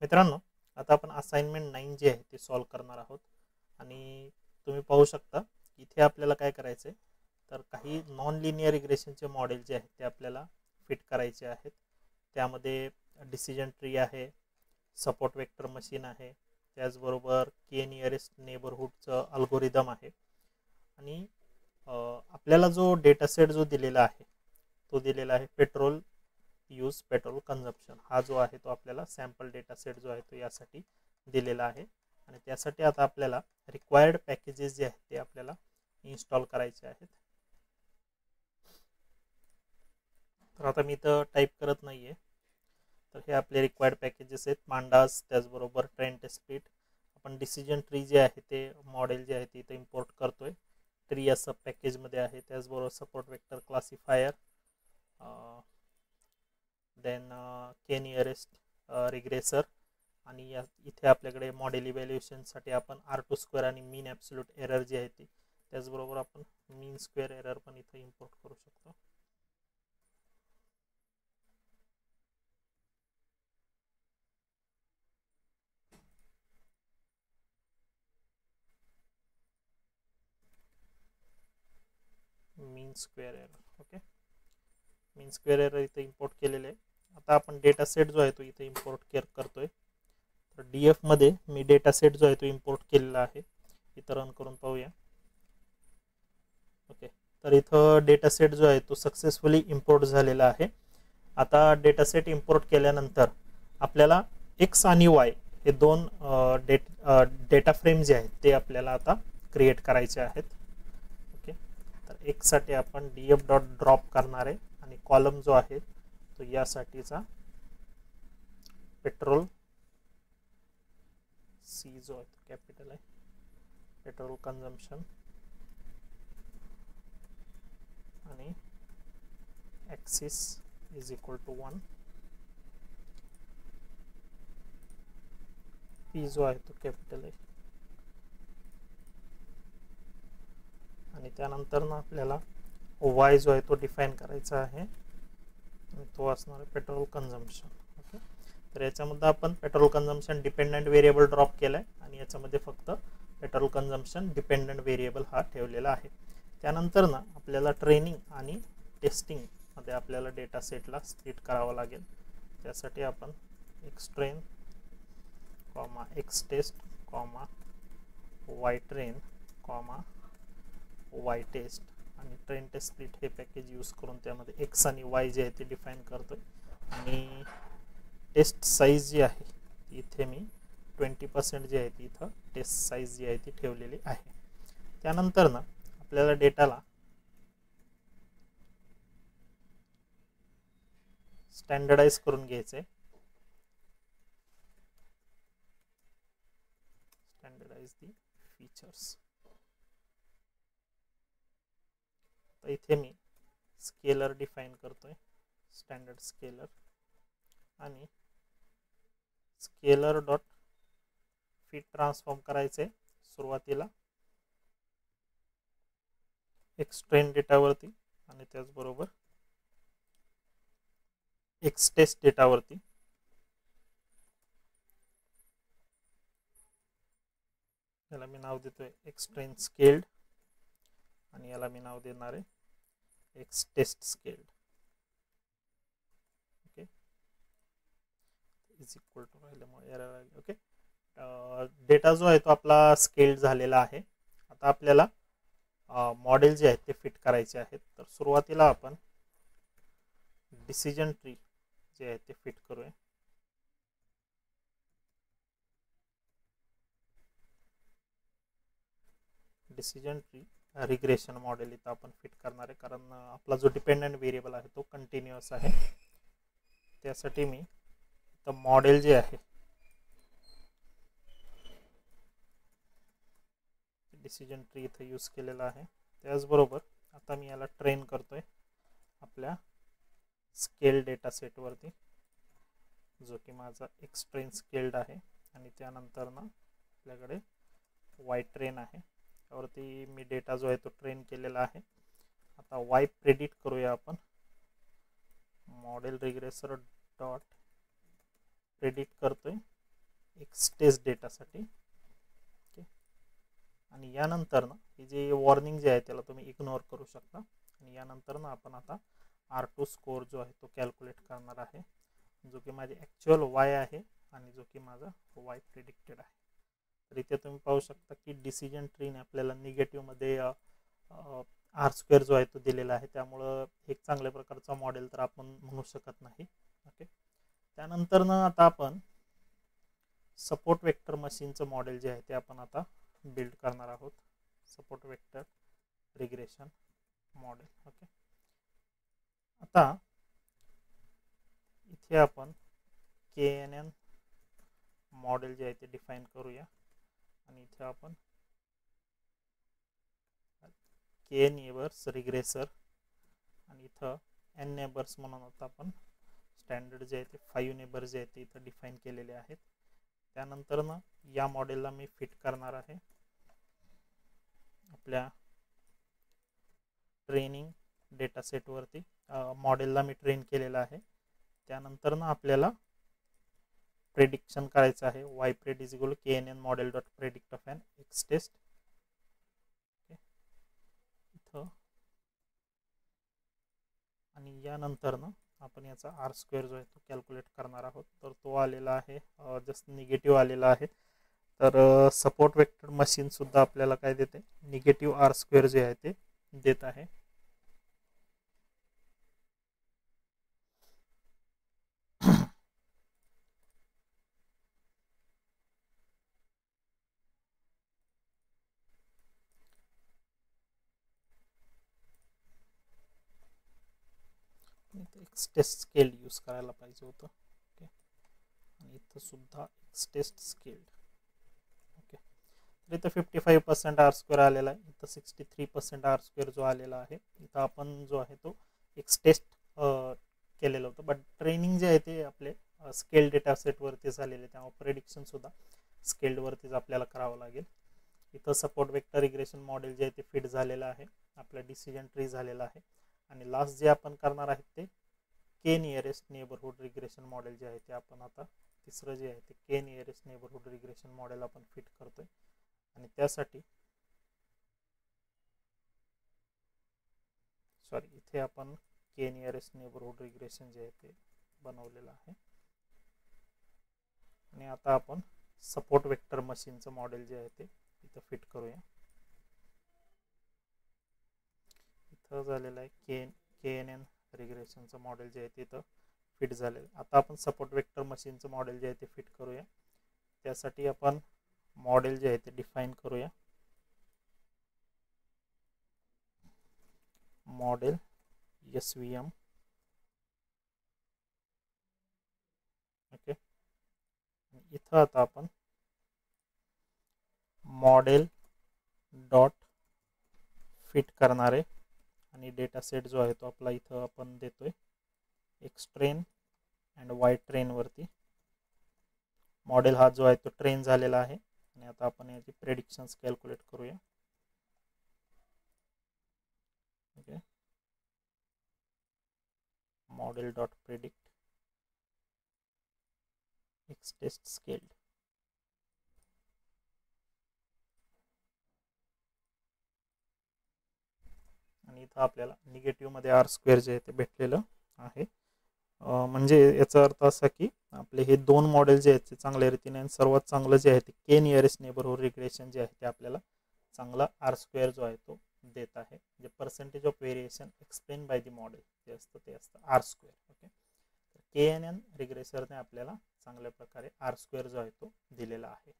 मित्रांनो, आता आपण असाइनमेंट 9 जी आहे ती सॉल्व करणार आहोत आणि तुम्ही पाहू शकता इथे आपल्याला काय करायचं आहे, तर काही नॉन लिनियर रिग्रेशनचे मॉडेल जे आहेत ते आपल्याला फिट करायचे आहेत. त्यामध्ये डिसिजन ट्री आहे, सपोर्ट वेक्टर मशीन आहे, त्याचबरोबर के नियरेस्ट नेबरहूडचं अल्गोरिदम आहे आणि आपल्याला जो डेटासेट जो दिलेला आहे तो दिलेला आहे पेट्रोल पेट्रोल कन्झम्पशन. हा जो आहे तो आपल्याला सॅम्पल डेटा सेट जो आहे तो यासाठी दिलेला आहे आणि त्यासाठी आता आपल्याला रिक्वायर्ड पॅकेजेस जे आहेत ते आपल्याला इन्स्टॉल करायचे आहेत. तर आता मी इथं टाईप करत नाही आहे. तर हे आपले रिक्वायर्ड पॅकेजेस आहेत. पांडास, त्याचबरोबर ट्रेंट स्प्लिट. आपण डिसिजन ट्री जे आहे ते मॉडेल जे आहे ते इथं इम्पोर्ट करतोय. ट्री या सब पॅकेजमध्ये आहे. त्याचबरोबर सपोर्ट वेक्टर क्लासिफायर, देन के नियरेस्ट रिग्रेसर आणि इथे आपल्याकडे मॉडेल इव्हॅल्युएशनसाठी आपण R2² आणि मीन ॲब्सोल्यूट एरर जी आहे ती, त्याचबरोबर आपण मीन स्क्वेअर एरर पण इथे इम्पोर्ट करू शकतो. मीन स्क्वेअर एरर, ओके. मीन स्क्वेअर एरर इथे इम्पोर्ट केलेले आहे. आता आपण डेटा सेट जो आहे तो इथे इम्पोर्ट करतोय. तर DF मध्ये मी डेटा सेट जो आहे तो इम्पोर्ट केलेला आहे. इथं रन करून पाहूया. ओके, तर इथं डेटा सेट जो आहे तो सक्सेसफुली इम्पोर्ट झालेला आहे. आता डेटा सेट इम्पोर्ट केल्यानंतर आपल्याला एक्स आणि वाय हे दोन डेटा फ्रेम जे आहेत ते आपल्याला आता क्रिएट करायचे आहेत. ओके, तर एक्स साठी आपण DF डॉट ड्रॉप करणार आहे आणि कॉलम जो आहे तो यासाठीचा पेट्रोल सी जो आहे तो कॅपिटल आहे, पेट्रोल कन्झम्पशन आणि axis is equal to 1. P जो आहे तो कॅपिटल आहे आणि त्यानंतर ना आपल्याला वाय जो आहे तो डिफाईन करायचा आहे आणि तो असणार आहे पेट्रोल कन्झम्पशन. ओके, तर याच्यामध्ये आपण petrol consumption dependent variable drop केला आहे आणि याच्यामध्ये फक्त पेट्रोल कन्झम्पशन डिपेंडंट व्हेरिएबल हा ठेवलेला आहे. त्यानंतर ना आपल्याला ट्रेनिंग आणि टेस्टिंगमध्ये आपल्याला डेटा सेटला स्प्लिट करावं लागेल. त्यासाठी आपण X train comma X test comma Y train comma Y test आणि ट्रेन टेस्ट स्प्लिट हे पॅकेज यूज करून त्यामध्ये एक्स आणि वाय जे आहे ते डिफाईन करतोय आणि टेस्ट साईज जी आहे इथे मी 20% जी आहे ती इथं टेस्ट साईज जी आहे ती ठेवलेली आहे. त्यानंतर ना आपल्याला डेटाला स्टँडर्डाइज करून घ्यायचे. स्टँडर्डाइज दी फीचर्स. तर इथे मी स्केलर डिफाईन करतोय, स्टँडर्ड स्केलर आणि स्केलर डॉट फिट ट्रान्सफॉर्म करायचे सुरुवातीला एक्स ट्रेन डेटावरती आणि त्याचबरोबर एक्स टेस्ट डेटावरती. याला मी नाव देतोय एक्स ट्रेन स्केल्ड आणि याला मी नाव देणार आहे X test scaled. Okay, is equal to राहिल्यामुळे एरर आली. ओके, डेटा जो आहे तो आपला स्केल्ड झालेला आहे. आता आपल्याला मॉडेल जे आहेत ते फिट करायचे आहेत. तर सुरुवातीला आपण डिसिजन ट्री जे आहे ते फिट करूया. डिसिजन ट्री रिग्रेशन मॉडेल इथं आपण फिट करणार आहे, कारण आपला जो डिपेंडंट व्हेरिएबल आहे तो कंटिन्युअस आहे. त्यासाठी मी इथं मॉडेल जे आहे डिसिजन ट्री इथं यूज केलेला आहे. त्याचबरोबर आता मी याला ट्रेन करतोय आपल्या स्केल डेटा सेटवरती, जो की माझा एक्स ट्रेन स्केल्ड आहे आणि त्यानंतर ना आपल्याकडे वाय ट्रेन आहे. त्यावरती मी डेटा जो आहे तो ट्रेन केलेला आहे. आता वाय प्रेडिक्ट करूया आपण. मॉडेल रिग्रेसर डॉट प्रेडिक्ट करतोय एक्सटेस्ट डेटासाठी. ओके, आणि यानंतर ना हे जे वॉर्निंग जे आहे त्याला तुम्ही इग्नोर करू शकता. आणि यानंतर ना आपण आता R2 स्कोर जो आहे तो कॅल्क्युलेट करणार आहे, जो की माझे ॲक्च्युअल वाय आहे आणि जो की माझा वाय प्रिडिक्टेड आहे. तर इथे तुम्ही पाहू शकता की डिसिजन ट्रीने आपल्याला निगेटिव्हमध्ये R² जो आहे तो दिलेला आहे, त्यामुळं एक चांगल्या प्रकारचा मॉडेल तर आपण म्हणू शकत नाही. ओके, त्यानंतर ना आता आपण सपोर्ट वेक्टर मशीनचं मॉडेल जे आहे ते आपण आता बिल्ड करणार आहोत. Support vector regression model. Okay, आता इथे आपण KNN मॉडेल जे आहे ते डिफाईन करूया. आणि इथे आपण K नेबर्स रिग्रेसर आणि इथं N नेबर्स म्हणून आता आपण स्टँडर्ड जे आहे ते 5 नेबर्स जे आहेत ते इथं डिफाईन केलेले आहेत. त्यानंतर ना या मॉडेलला मी फिट करणार आहे आपल्या ट्रेनिंग डेटा सेटवरती. मॉडेलला मी ट्रेन केलेलं आहे. त्यानंतर ना आपल्याला प्रेडिक्शन करायचं आहे. Y pred is equal KNN model dot predict of N X test. इथं आणि यानंतर ना आपण याचा R² जो आहे तो कॅल्क्युलेट करणार आहोत. तर तो आलेला आहे जस्ट निगेटिव्ह आलेला आहे. तर सपोर्ट वेक्टर मशीन सुद्धा आपल्याला काय देते, निगेटिव्ह R² जे आहे ते देत आहे. एक्सटेस्ट स्केल यूज करायला पाहिजे होतं. ओके, आणि इथं सुद्धा एक्सटेस्ट स्केल्ड. ओके, तर इथं 55% R² आलेला आहे. इथं 63% R² जो आलेला आहे. इथं आपण जो आहे तो एक्सटेस्ट केलेलं होतं, बट ट्रेनिंग जे आहे ते आपले स्केल डेटा सेटवरती झालेले, त्यामुळे प्रेडिक्शन सुद्धा स्केल्डवरतीच आपल्याला करावं लागेल. इथं सपोर्ट वेक्टर रिग्रेशन मॉडेल जे आहे ते फिट झालेलं आहे, आपलं डिसिजन ट्री झालेलं आहे. आणि लास्ट जे आपण करणार आहे ते K nearest neighbourhood regression model जे आहे ते आपण आता तिसरं जे आहे ते K nearest neighbourhood regression model आपण फिट करतोय. आणि त्यासाठी इथे आपण K नियरेस्ट नेबरहूड रिग्रेशन जे आहे ते बनवलेलं आहे. आणि आता आपण सपोर्ट वेक्टर मशीनचं मॉडेल जे आहे ते इथं फिट करूया. इथं झालेलं आहे KNN रिग्रेशनचं मॉडेल जे आहे ते इथं फिट झालेलं. आता आपण सपोर्ट वेक्टर मशीनचं मॉडेल जे आहे ते फिट करूया. त्यासाठी आपण मॉडेल जे आहे ते डिफाईन करूया. Model SVM. ओके, इथं आता आपण मॉडेल डॉट फिट करणार आहे. आणि डेटा सेट जो आहे तो आपला इथं आपण देतोय x train and Y train वरती. मॉडेल हा जो आहे तो ट्रेन झालेला आहे. आणि आता आपण याची प्रेडिक्शन्स कॅल्क्युलेट करूया. Okay, model dot predict X test scaled. आणि इथं आपल्याला निगेटिव्हमध्ये R² जे आहे ते भेटलेलं आहे. म्हणजे याचा अर्थ असा की आपले हे दोन मॉडेल जे आहेत ते चांगल्या रीतीने आणि सर्वात चांगलं जे आहे ते K नियरेस्ट नेबरहूड रिग्रेशन जे आहे ते आपल्याला चांगला R² जो आहे तो देत आहे. जे percentage of variation explain by the model जे असतं ते असतं R². ओके, तर KNN रिग्रेसरने आपल्याला चांगल्या प्रकारे R² जो आहे तो दिलेला आहे.